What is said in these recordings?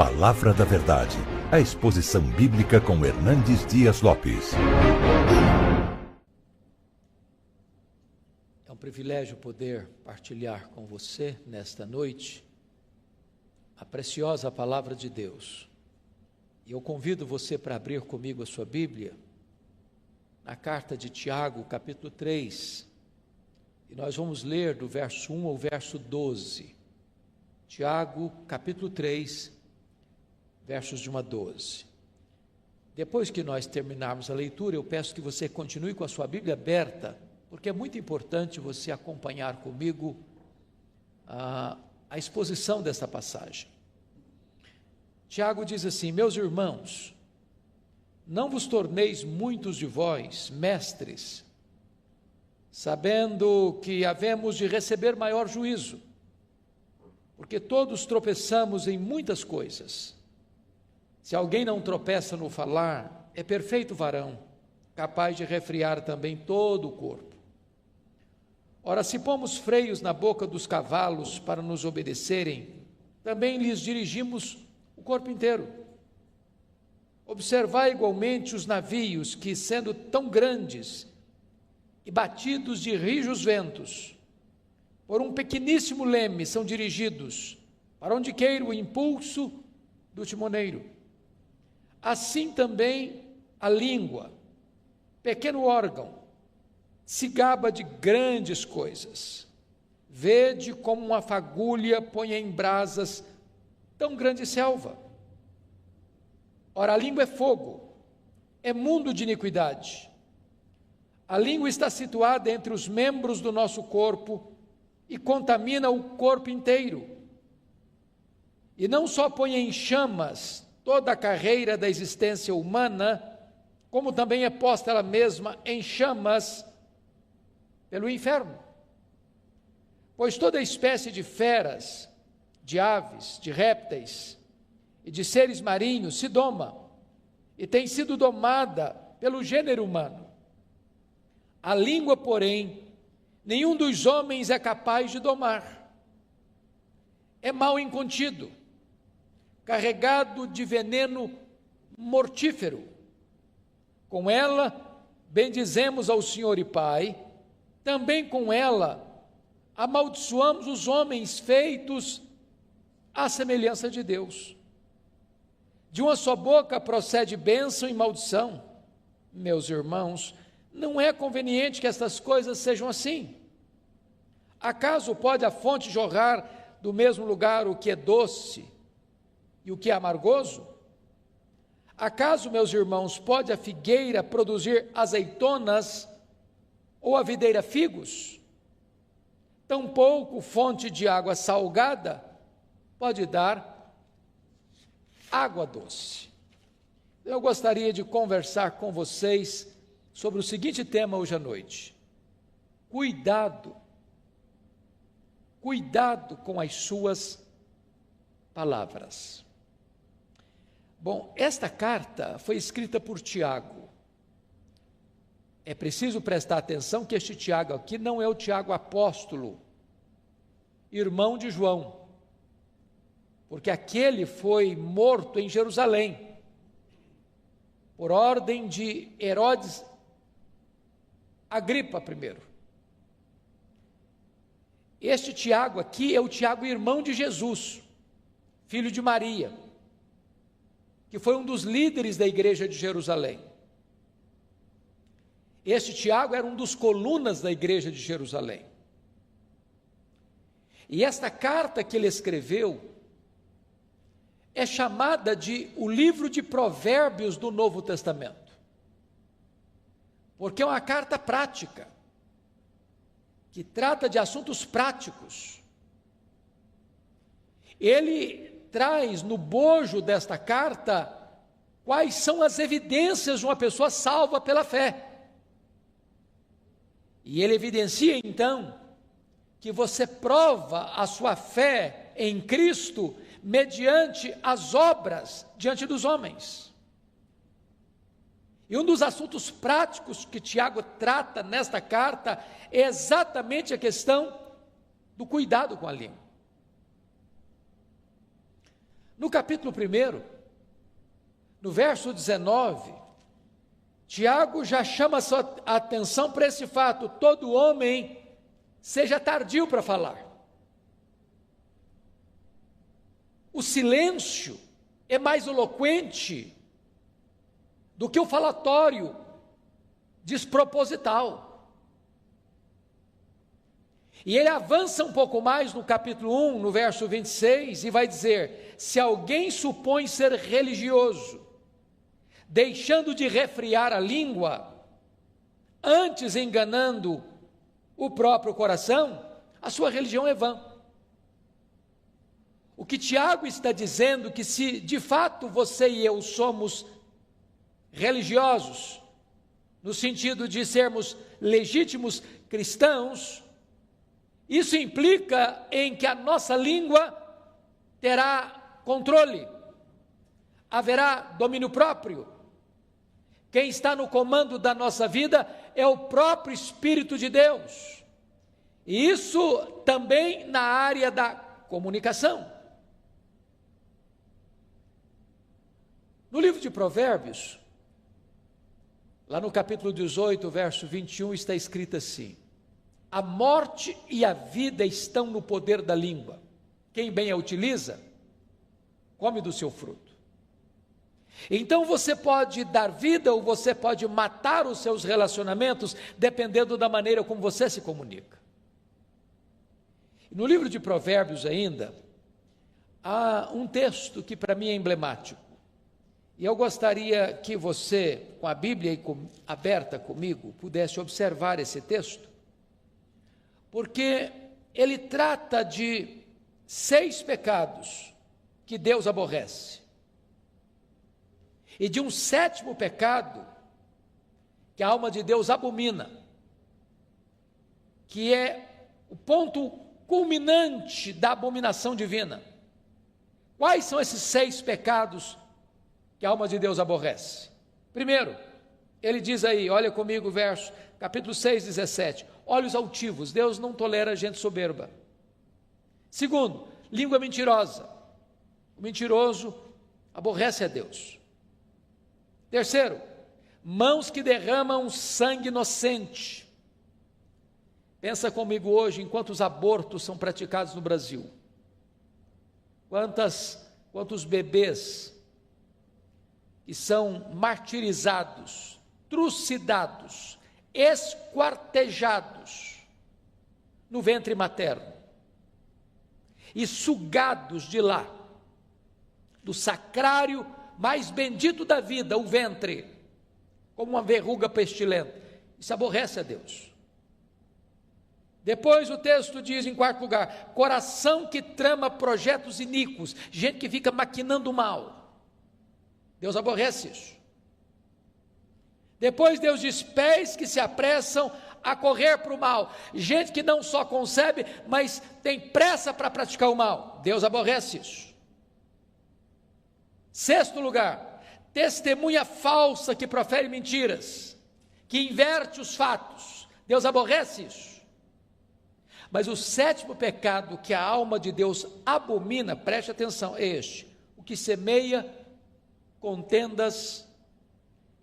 Palavra da Verdade, a exposição bíblica com Hernandes Dias Lopes. É um privilégio poder partilhar com você nesta noite a preciosa Palavra de Deus. E eu convido você para abrir comigo a sua Bíblia na carta de Tiago, capítulo 3, e nós vamos ler do verso 1 ao verso 12. Tiago, capítulo 3, versos de 1 a 12. Depois que nós terminarmos a leitura, eu peço que você continue com a sua Bíblia aberta, porque é muito importante você acompanhar comigo a exposição dessa passagem. Tiago diz assim: meus irmãos, não vos torneis muitos de vós mestres, sabendo que havemos de receber maior juízo, porque todos tropeçamos em muitas coisas. Se alguém não tropeça no falar, é perfeito varão, capaz de refrear também todo o corpo. Ora, se pomos freios na boca dos cavalos para nos obedecerem, também lhes dirigimos o corpo inteiro. Observai igualmente os navios que, sendo tão grandes e batidos de rijos ventos, por um pequeníssimo leme são dirigidos, para onde queira o impulso do timoneiro. Assim também a língua, pequeno órgão, se gaba de grandes coisas. Vede como uma fagulha põe em brasas tão grande selva. Ora, a língua é fogo, é mundo de iniquidade. A língua está situada entre os membros do nosso corpo e contamina o corpo inteiro. E não só põe em chamas toda a carreira da existência humana, como também é posta ela mesma em chamas pelo inferno. Pois toda espécie de feras, de aves, de répteis e de seres marinhos se doma e tem sido domada pelo gênero humano. A língua, porém, nenhum dos homens é capaz de domar. É mal incontido, carregado de veneno mortífero. Com ela bendizemos ao Senhor e Pai, também com ela amaldiçoamos os homens feitos à semelhança de Deus. De uma só boca procede bênção e maldição. Meus irmãos, não é conveniente que estas coisas sejam assim. Acaso pode a fonte jorrar do mesmo lugar o que é doce e o que é amargoso? Acaso, meus irmãos, pode a figueira produzir azeitonas ou a videira figos? Tampouco fonte de água salgada pode dar água doce. Eu gostaria de conversar com vocês sobre o seguinte tema hoje à noite: cuidado com as suas palavras. Bom, esta carta foi escrita por Tiago. É preciso prestar atenção que este Tiago aqui não é o Tiago apóstolo, irmão de João, porque aquele foi morto em Jerusalém, por ordem de Herodes Agripa I. Este Tiago aqui é o Tiago irmão de Jesus, filho de Maria, que foi um dos líderes da igreja de Jerusalém. Este Tiago era um dos colunas da igreja de Jerusalém. E esta carta que ele escreveu é chamada de o livro de Provérbios do Novo Testamento, porque é uma carta prática, que trata de assuntos práticos. Ele traz no bojo desta carta quais são as evidências de uma pessoa salva pela fé. E ele evidencia então que você prova a sua fé em Cristo mediante as obras diante dos homens. E um dos assuntos práticos que Tiago trata nesta carta é exatamente a questão do cuidado com a língua. No capítulo 1, no verso 19, Tiago já chama a sua atenção para esse fato: todo homem seja tardio para falar. O silêncio é mais eloquente do que o falatório desproposital. E ele avança um pouco mais no capítulo 1, no verso 26, e vai dizer: se alguém supõe ser religioso, deixando de refriar a língua, antes enganando o próprio coração, a sua religião é vã. O que Tiago está dizendo é que se de fato você e eu somos religiosos, no sentido de sermos legítimos cristãos, isso implica em que a nossa língua terá controle, haverá domínio próprio. Quem está no comando da nossa vida é o próprio Espírito de Deus. E isso também na área da comunicação. No livro de Provérbios, lá no capítulo 18, verso 21, está escrito assim: a morte e a vida estão no poder da língua. Quem bem a utiliza, come do seu fruto. Então você pode dar vida ou você pode matar os seus relacionamentos, dependendo da maneira como você se comunica. No livro de Provérbios ainda, há um texto que para mim é emblemático. E eu gostaria que você, com a Bíblia aberta comigo, pudesse observar esse texto, porque ele trata de 6 pecados que Deus aborrece, e de um 7º pecado que a alma de Deus abomina, que é o ponto culminante da abominação divina. Quais são esses 6 pecados que a alma de Deus aborrece? Primeiro, ele diz aí, olha comigo o verso, capítulo 6, 17, olhos altivos. Deus não tolera gente soberba. Segundo, língua mentirosa. O mentiroso aborrece a Deus. Terceiro, mãos que derramam sangue inocente. Pensa comigo hoje em quantos abortos são praticados no Brasil. Quantos bebês que são martirizados, trucidados, esquartejados no ventre materno e sugados de lá, do sacrário mais bendito da vida, o ventre, como uma verruga pestilenta. Isso aborrece a Deus. Depois o texto diz, em 4º lugar, coração que trama projetos iníquos, gente que fica maquinando o mal. Deus aborrece isso. Depois Deus diz, pés que se apressam a correr para o mal, gente que não só concebe, mas tem pressa para praticar o mal. Deus aborrece isso. 6º lugar, testemunha falsa que profere mentiras, que inverte os fatos. Deus aborrece isso. Mas o 7º pecado que a alma de Deus abomina, preste atenção, é este: o que semeia contendas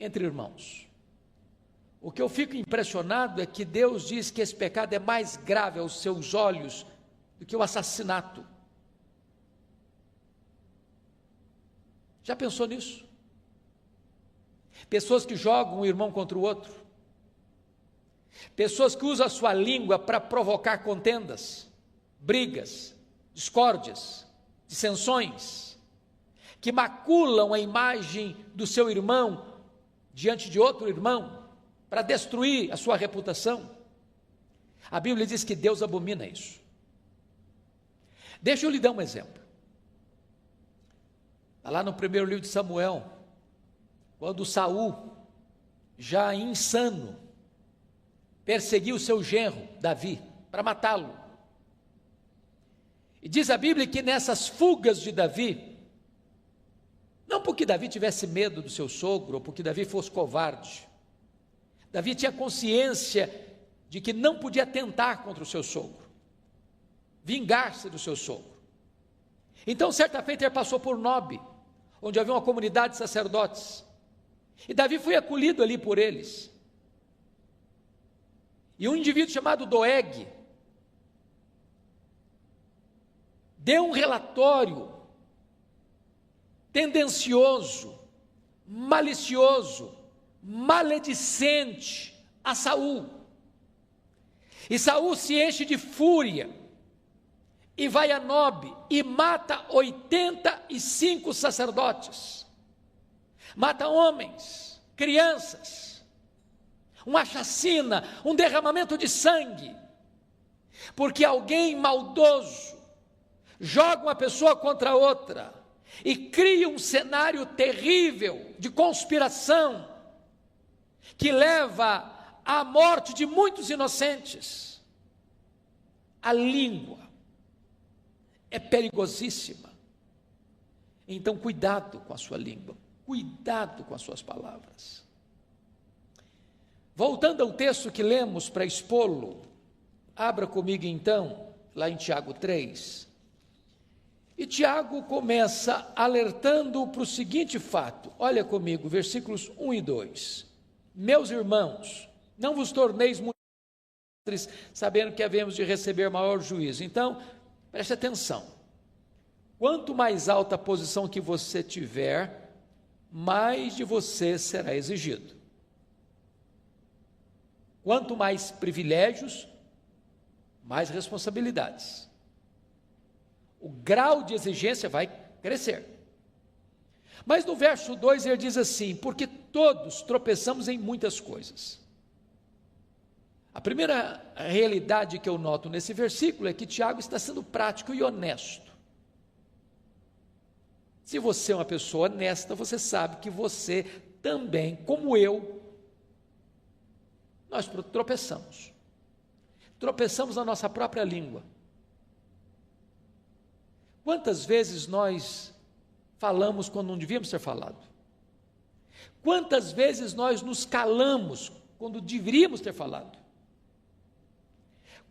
entre irmãos. O que eu fico impressionado é que Deus diz que esse pecado é mais grave aos seus olhos do que o assassinato. Já pensou nisso? Pessoas que jogam um irmão contra o outro, pessoas que usam a sua língua para provocar contendas, brigas, discórdias, dissensões, que maculam a imagem do seu irmão diante de outro irmão, para destruir a sua reputação. A Bíblia diz que Deus abomina isso. Deixa eu lhe dar um exemplo. Está lá no primeiro livro de Samuel, quando Saul, já insano, perseguiu o seu genro, Davi, para matá-lo. E diz a Bíblia que nessas fugas de Davi, não porque Davi tivesse medo do seu sogro, ou porque Davi fosse covarde, Davi tinha consciência de que não podia atentar contra o seu sogro, vingar-se do seu sogro. Então, certa feita, ele passou por Nob, onde havia uma comunidade de sacerdotes. E Davi foi acolhido ali por eles. E um indivíduo chamado Doeg deu um relatório tendencioso, malicioso, maledicente a Saul. E Saul se enche de fúria e vai a Nob e mata 85 sacerdotes. Mata homens, crianças, uma chacina, um derramamento de sangue, porque alguém maldoso joga uma pessoa contra outra e cria um cenário terrível de conspiração que leva à morte de muitos inocentes. A língua é perigosíssima. Então, cuidado com a sua língua, cuidado com as suas palavras. Voltando ao texto que lemos para expô-lo, abra comigo então, lá em Tiago 3. E Tiago começa alertando para o seguinte fato. Olha comigo, versículos 1 e 2. Meus irmãos, não vos torneis muito sabendo que havemos de receber maior juízo. Então, preste atenção. Quanto mais alta a posição que você tiver, mais de você será exigido. Quanto mais privilégios, mais responsabilidades. O grau de exigência vai crescer. Mas no verso 2 ele diz assim: porque todos tropeçamos em muitas coisas. A primeira realidade que eu noto nesse versículo é que Tiago está sendo prático e honesto. Se você é uma pessoa honesta, você sabe que você também, como eu, nós tropeçamos. Tropeçamos na nossa própria língua. Quantas vezes nós falamos quando não devíamos ter falado? Quantas vezes nós nos calamos quando deveríamos ter falado?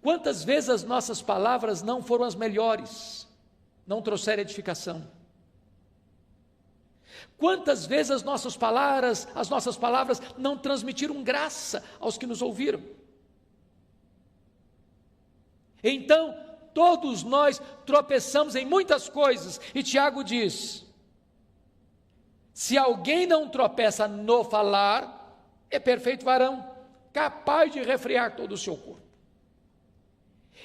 Quantas vezes as nossas palavras não foram as melhores, não trouxeram edificação? Quantas vezes as nossas palavras não transmitiram graça aos que nos ouviram? Então, todos nós tropeçamos em muitas coisas, e Tiago diz: se alguém não tropeça no falar, é perfeito varão, capaz de refrear todo o seu corpo.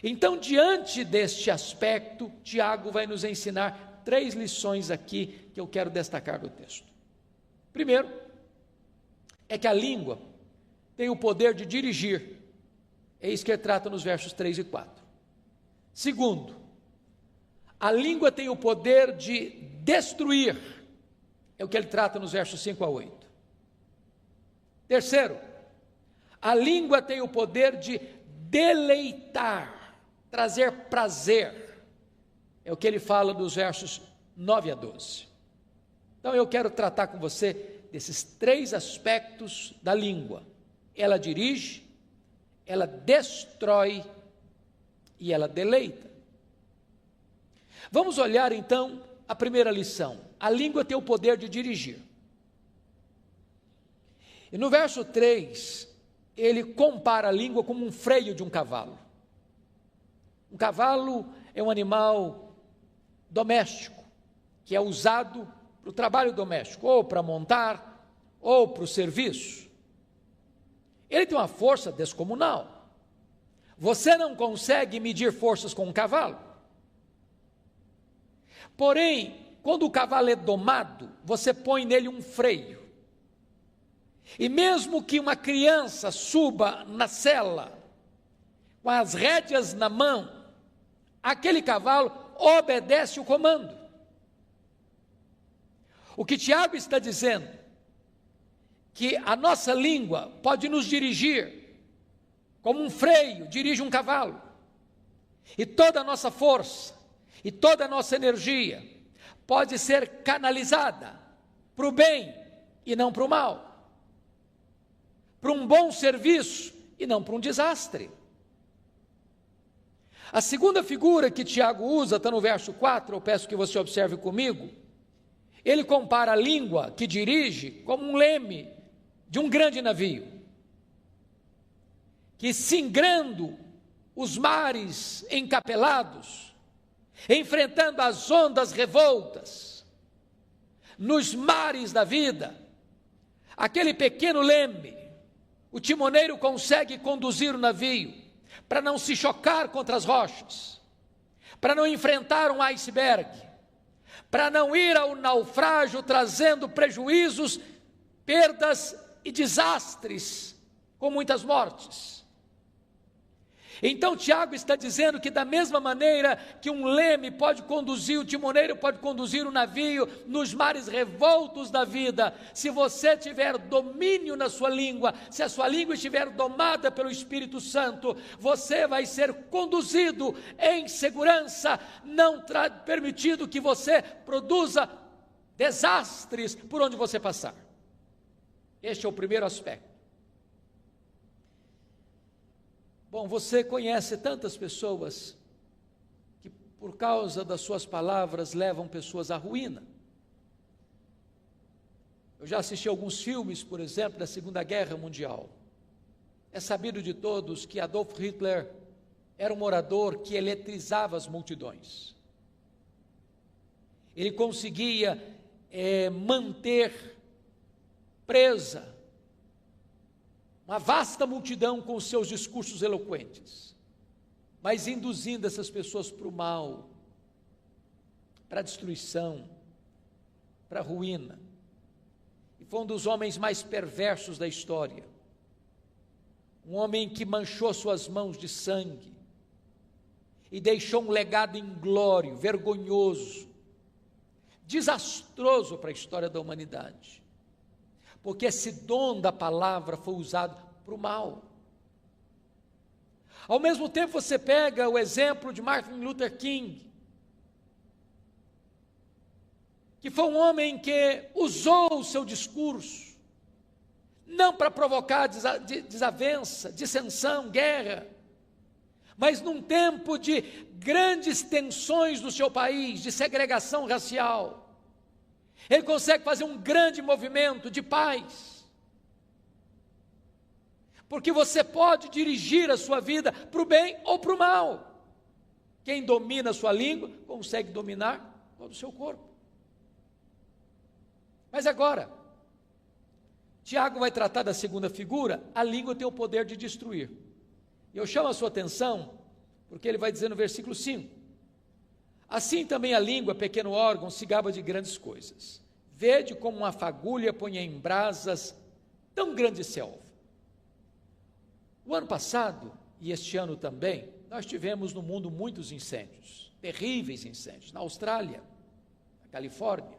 Então, diante deste aspecto, Tiago vai nos ensinar 3 lições aqui que eu quero destacar do texto. Primeiro, é que a língua tem o poder de dirigir, é isso que ele trata nos versos 3 e 4. Segundo, a língua tem o poder de destruir, é o que ele trata nos versos 5 a 8. Terceiro, a língua tem o poder de deleitar, trazer prazer, é o que ele fala dos versos 9 a 12. Então eu quero tratar com você desses 3 aspectos da língua. Ela dirige, ela destrói e ela deleita. Vamos olhar então a primeira lição. A língua tem o poder de dirigir. E no verso 3, ele compara a língua como um freio de um cavalo. Um cavalo é um animal doméstico, que é usado para o trabalho doméstico, ou para montar, ou para o serviço. Ele tem uma força descomunal. Você não consegue medir forças com um cavalo. Porém, quando o cavalo é domado, você põe nele um freio. E mesmo que uma criança suba na sela, com as rédeas na mão, aquele cavalo obedece o comando. O que Tiago está dizendo, que a nossa língua pode nos dirigir, como um freio dirige um cavalo, e toda a nossa força, e toda a nossa energia, pode ser canalizada para o bem e não para o mal, para um bom serviço e não para um desastre. A segunda figura que Tiago usa, está no verso 4, eu peço que você observe comigo. Ele compara a língua que dirige como um leme de um grande navio, que singrando os mares encapelados, enfrentando as ondas revoltas, nos mares da vida, aquele pequeno leme, o timoneiro consegue conduzir o navio, para não se chocar contra as rochas, para não enfrentar um iceberg, para não ir ao naufrágio trazendo prejuízos, perdas e desastres, com muitas mortes. Então Tiago está dizendo que da mesma maneira que um leme pode conduzir, o timoneiro pode conduzir o navio nos mares revoltos da vida, se você tiver domínio na sua língua, se a sua língua estiver domada pelo Espírito Santo, você vai ser conduzido em segurança, não permitindo que você produza desastres por onde você passar. Este é o primeiro aspecto. Bom, você conhece tantas pessoas que por causa das suas palavras levam pessoas à ruína. Eu já assisti alguns filmes, por exemplo, da Segunda Guerra Mundial. É sabido de todos que Adolf Hitler era um orador que eletrizava as multidões. Ele conseguia manter presa uma vasta multidão com os seus discursos eloquentes, mas induzindo essas pessoas para o mal, para a destruição, para a ruína. E foi um dos homens mais perversos da história. Um homem que manchou suas mãos de sangue e deixou um legado inglório, vergonhoso, desastroso para a história da humanidade. Porque esse dom da palavra foi usado para o mal. Ao mesmo tempo você pega o exemplo de Martin Luther King, que foi um homem que usou o seu discurso, não para provocar desavença, dissensão, guerra, mas num tempo de grandes tensões no seu país, de segregação racial, ele consegue fazer um grande movimento de paz, porque você pode dirigir a sua vida para o bem ou para o mal. Quem domina a sua língua, consegue dominar todo o seu corpo. Mas agora, Tiago vai tratar da segunda figura, a língua tem o poder de destruir. E eu chamo a sua atenção, porque ele vai dizer no versículo 5, assim também a língua, pequeno órgão, se gaba de grandes coisas. Vede como uma fagulha põe em brasas tão grande selva. O ano passado, e este ano também, nós tivemos no mundo muitos incêndios, terríveis incêndios, na Austrália, na Califórnia,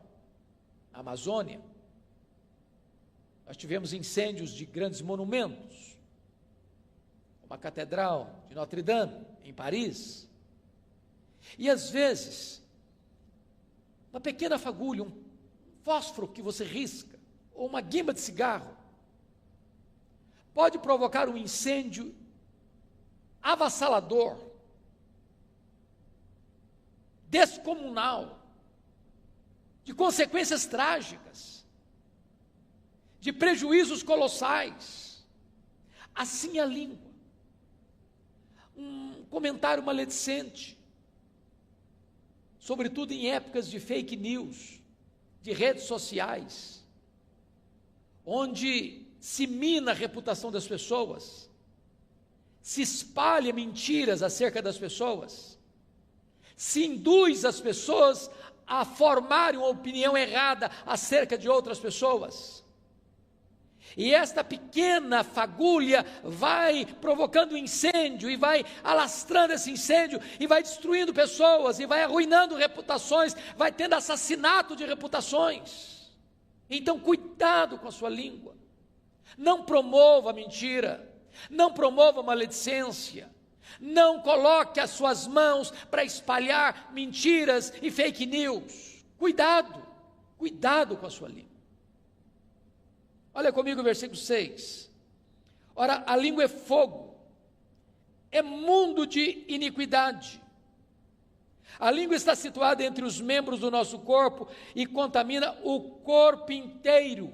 na Amazônia. Nós tivemos incêndios de grandes monumentos, como a Catedral de Notre Dame, em Paris. E às vezes, uma pequena fagulha, um fósforo que você risca, ou uma guimba de cigarro, pode provocar um incêndio avassalador, descomunal, de consequências trágicas, de prejuízos colossais. Assim a língua. Um comentário maledicente, sobretudo em épocas de fake news, de redes sociais, onde se mina a reputação das pessoas, se espalha mentiras acerca das pessoas, se induz as pessoas a formarem uma opinião errada acerca de outras pessoas. E esta pequena fagulha vai provocando incêndio, e vai alastrando esse incêndio, e vai destruindo pessoas, e vai arruinando reputações, vai tendo assassinato de reputações. Então cuidado com a sua língua, não promova a mentira, não promova a maledicência, não coloque as suas mãos para espalhar mentiras e fake news. Cuidado, cuidado com a sua língua. Olha comigo o versículo 6. Ora, a língua é fogo, é mundo de iniquidade. A língua está situada entre os membros do nosso corpo e contamina o corpo inteiro.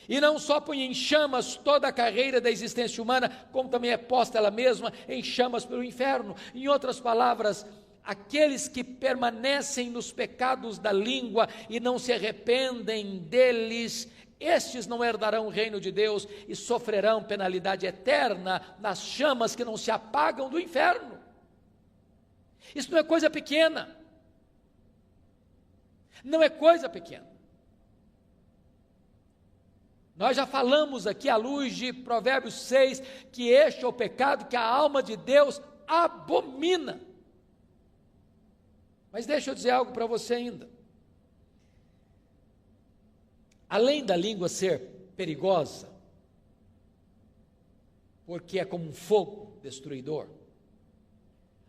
E não só põe em chamas toda a carreira da existência humana, como também é posta ela mesma em chamas pelo inferno. Em outras palavras, aqueles que permanecem nos pecados da língua e não se arrependem deles, estes não herdarão o reino de Deus e sofrerão penalidade eterna nas chamas que não se apagam do inferno. Isso não é coisa pequena. Não é coisa pequena. Nós já falamos aqui à luz de Provérbios 6, que este é o pecado que a alma de Deus abomina. Mas deixa eu dizer algo para você ainda. Além da língua ser perigosa, porque é como um fogo destruidor,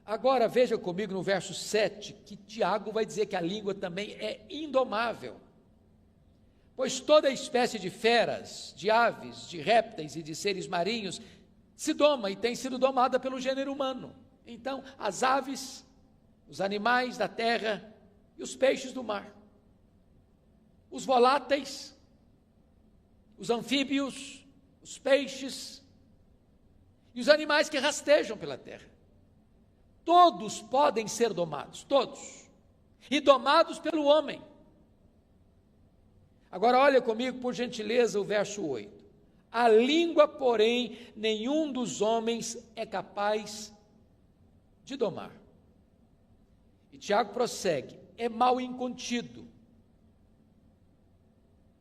agora veja comigo no verso 7, que Tiago vai dizer que a língua também é indomável. Pois toda espécie de feras, de aves, de répteis e de seres marinhos se doma e tem sido domada pelo gênero humano. Então, as aves, os animais da terra e os peixes do mar, os voláteis, os anfíbios, os peixes e os animais que rastejam pela terra, todos podem ser domados, todos, e domados pelo homem. Agora olha comigo, por gentileza, o verso 8. A língua, porém, nenhum dos homens é capaz de domar. E Tiago prossegue, é mal incontido.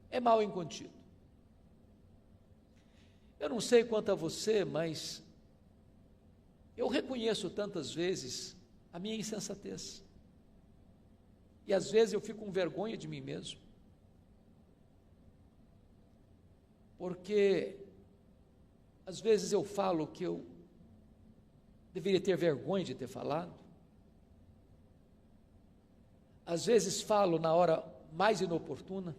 É mal incontido. Eu não sei quanto a você, mas eu reconheço tantas vezes a minha insensatez. E às vezes eu fico com vergonha de mim mesmo. Porque às vezes eu falo que eu deveria ter vergonha de ter falado. Às vezes falo na hora mais inoportuna.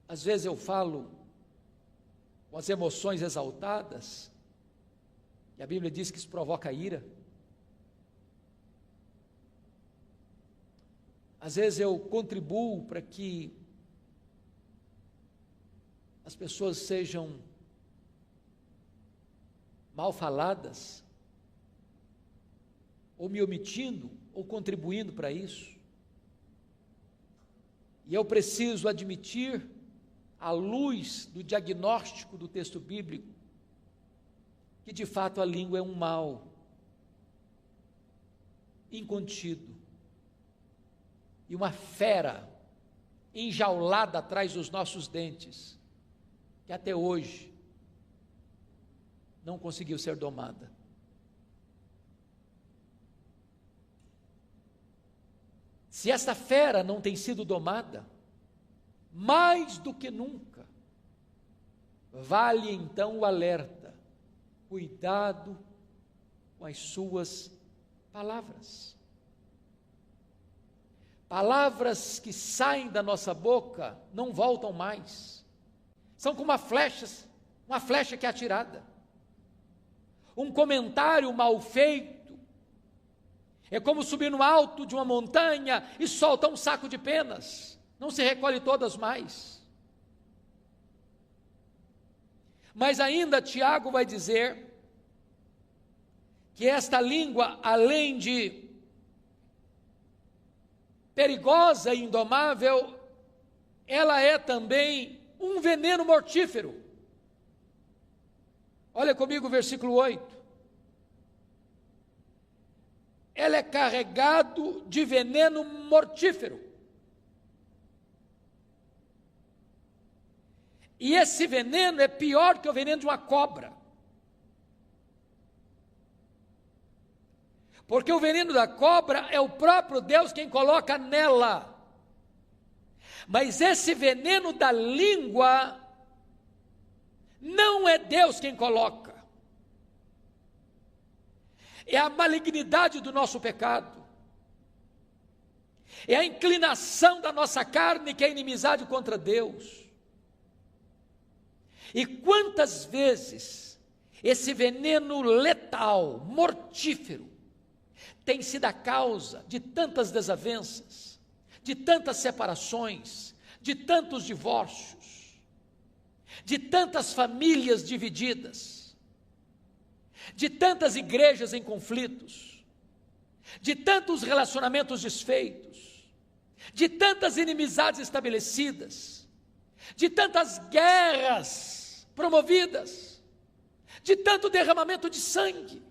Às vezes eu falo com as emoções exaltadas, e a Bíblia diz que isso provoca ira. Às vezes eu contribuo para que as pessoas sejam mal faladas, ou me omitindo, ou contribuindo para isso. E eu preciso admitir, à luz do diagnóstico do texto bíblico, que de fato a língua é um mal incontido, e uma fera enjaulada atrás dos nossos dentes, que até hoje não conseguiu ser domada. Se esta fera não tem sido domada, mais do que nunca, vale então o alerta: cuidado com as suas palavras. Palavras que saem da nossa boca não voltam mais. São como uma flecha que é atirada. Um comentário mal feito é como subir no alto de uma montanha e soltar um saco de penas. Não se recolhe todas mais. Mas ainda Tiago vai dizer que esta língua, além de perigosa e indomável, ela é também um veneno mortífero. Olha comigo o versículo 8. Ela é carregado de veneno mortífero. E esse veneno é pior que o veneno de uma cobra. Porque o veneno da cobra é o próprio Deus quem coloca nela. Mas esse veneno da língua não é Deus quem coloca. É a malignidade do nosso pecado. É a inclinação da nossa carne que é inimizade contra Deus. E quantas vezes esse veneno letal, mortífero, tem sido a causa de tantas desavenças, de tantas separações, de tantos divórcios, de tantas famílias divididas, de tantas igrejas em conflitos, de tantos relacionamentos desfeitos, de tantas inimizades estabelecidas, de tantas guerras promovidas, de tanto derramamento de sangue.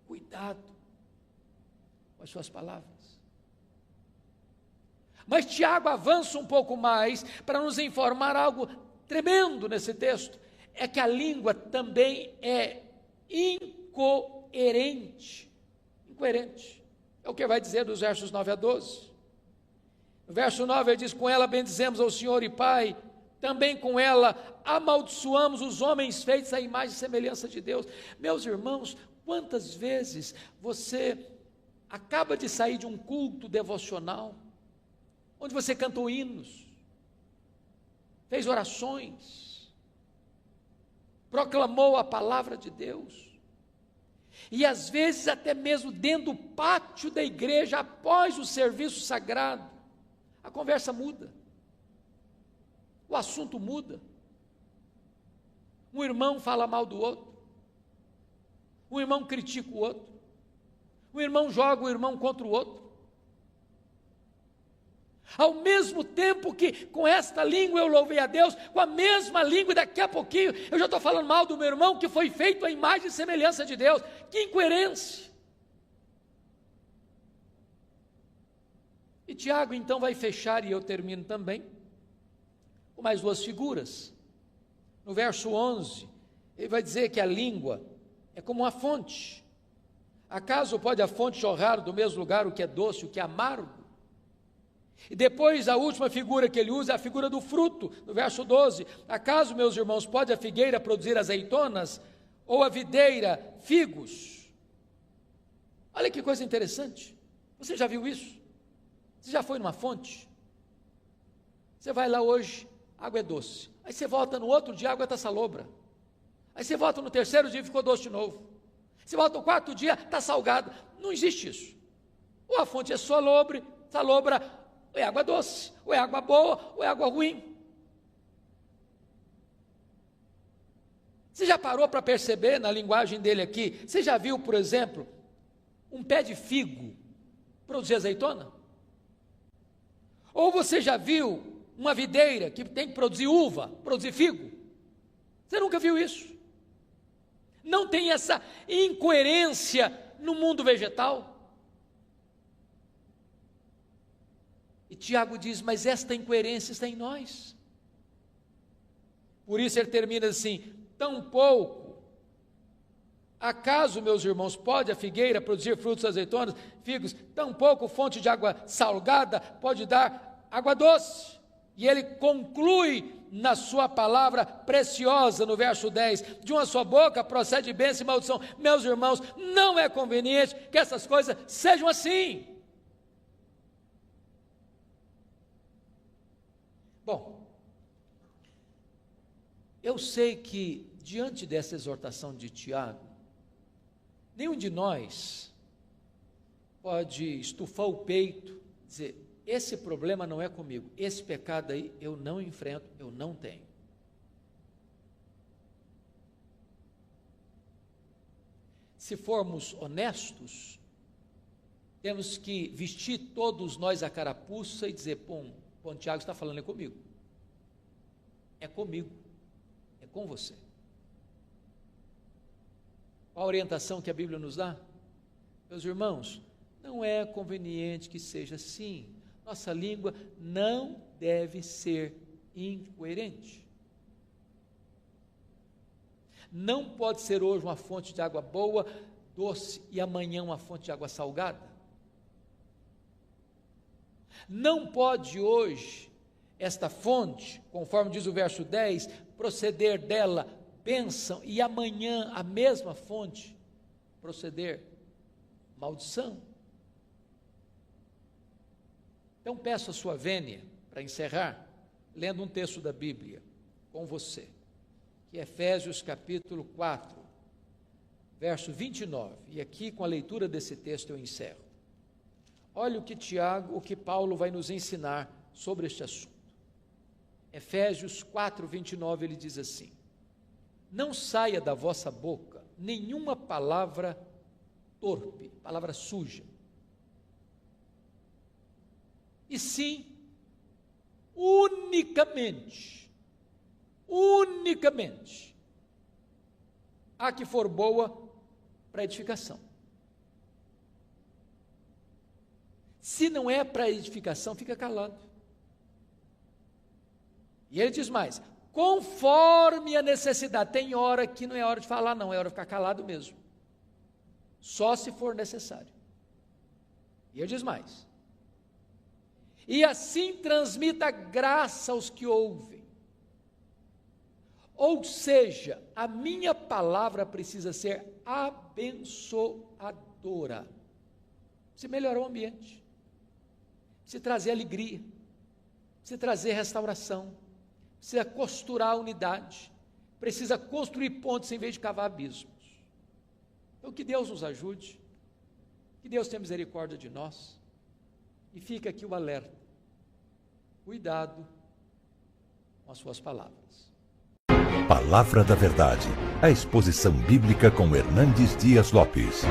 Cuidado com as suas palavras. Mas Tiago avança um pouco mais para nos informar algo tremendo nesse texto. É que a língua também é incoerente. Incoerente. É o que vai dizer dos versos 9 a 12. No verso 9 ele diz: com ela bendizemos ao Senhor e Pai, também com ela amaldiçoamos os homens feitos à imagem e semelhança de Deus. Meus irmãos, quantas vezes você acaba de sair de um culto devocional, onde você cantou hinos, fez orações, proclamou a palavra de Deus, e às vezes até mesmo dentro do pátio da igreja, após o serviço sagrado, a conversa muda, o assunto muda, um irmão fala mal do outro, um irmão critica o outro, um irmão joga o irmão contra o outro. Ao mesmo tempo que com esta língua eu louvei a Deus, com a mesma língua, daqui a pouquinho eu já estou falando mal do meu irmão que foi feito à imagem e semelhança de Deus. Que incoerência! E Tiago então vai fechar, e eu termino também, com mais duas figuras. No verso 11, ele vai dizer que a língua é como uma fonte. Acaso pode a fonte jorrar do mesmo lugar o que é doce e o que é amargo? E depois a última figura que ele usa é a figura do fruto, no verso 12. Acaso, meus irmãos, pode a figueira produzir azeitonas, ou a videira figos? Olha que coisa interessante. Você já viu isso? Você já foi numa fonte? Você vai lá hoje, a água é doce. Aí você volta no outro dia, a água está salobra. Aí você volta no terceiro dia e ficou doce de novo. Você volta no quarto dia, está salgado. Não existe isso. Ou a fonte é salobra, ou é água doce, ou é água boa, ou é água ruim. Você já parou para perceber na linguagem dele aqui? Você já viu, por exemplo, um pé de figo produzir azeitona? Ou você já viu uma videira que tem que produzir uva, produzir figo? Você nunca viu isso? Não tem essa incoerência no mundo vegetal? E Tiago diz, mas esta incoerência está em nós. Por isso ele termina assim: tampouco, acaso, meus irmãos, pode a figueira produzir frutos azeitonas, figos? Tampouco fonte de água salgada pode dar água doce. E ele conclui na sua palavra preciosa, no verso 10, de uma só boca procede bênção e maldição. Meus irmãos, não é conveniente que essas coisas sejam assim. Bom, eu sei que diante dessa exortação de Tiago, nenhum de nós pode estufar o peito, dizer: esse problema não é comigo, esse pecado aí eu não enfrento, eu não tenho. Se formos honestos, temos que vestir todos nós a carapuça e dizer: pô, Tiago está falando é comigo, é com você. Qual a orientação que a Bíblia nos dá? Meus irmãos, não é conveniente que seja assim. Nossa língua não deve ser incoerente. Não pode ser hoje uma fonte de água boa, doce, e amanhã uma fonte de água salgada. Não pode hoje esta fonte, conforme diz o verso 10, proceder dela bênção, e amanhã a mesma fonte proceder maldição. Então peço a sua vênia, para encerrar, lendo um texto da Bíblia. com você, que é Efésios capítulo 4, verso 29, e aqui com a leitura desse texto eu encerro. Olha o que Paulo vai nos ensinar sobre este assunto. Efésios 4, 29, ele diz assim: não saia da vossa boca nenhuma palavra torpe, palavra suja, e sim, unicamente, a que for boa para edificação. Se não é para edificação, fica calado. E ele diz mais: conforme a necessidade. Tem hora que não é hora de falar, não, é hora de ficar calado mesmo, só se for necessário. E ele diz mais: e assim transmita graça aos que ouvem. Ou seja, a minha palavra precisa ser abençoadora. Precisa melhorar o ambiente, precisa trazer alegria, precisa trazer restauração, precisa costurar a unidade, precisa construir pontes em vez de cavar abismos. Então que Deus nos ajude, que Deus tenha misericórdia de nós, e fica aqui o alerta: cuidado com as suas palavras. Palavra da Verdade, a exposição bíblica com Hernandes Dias Lopes.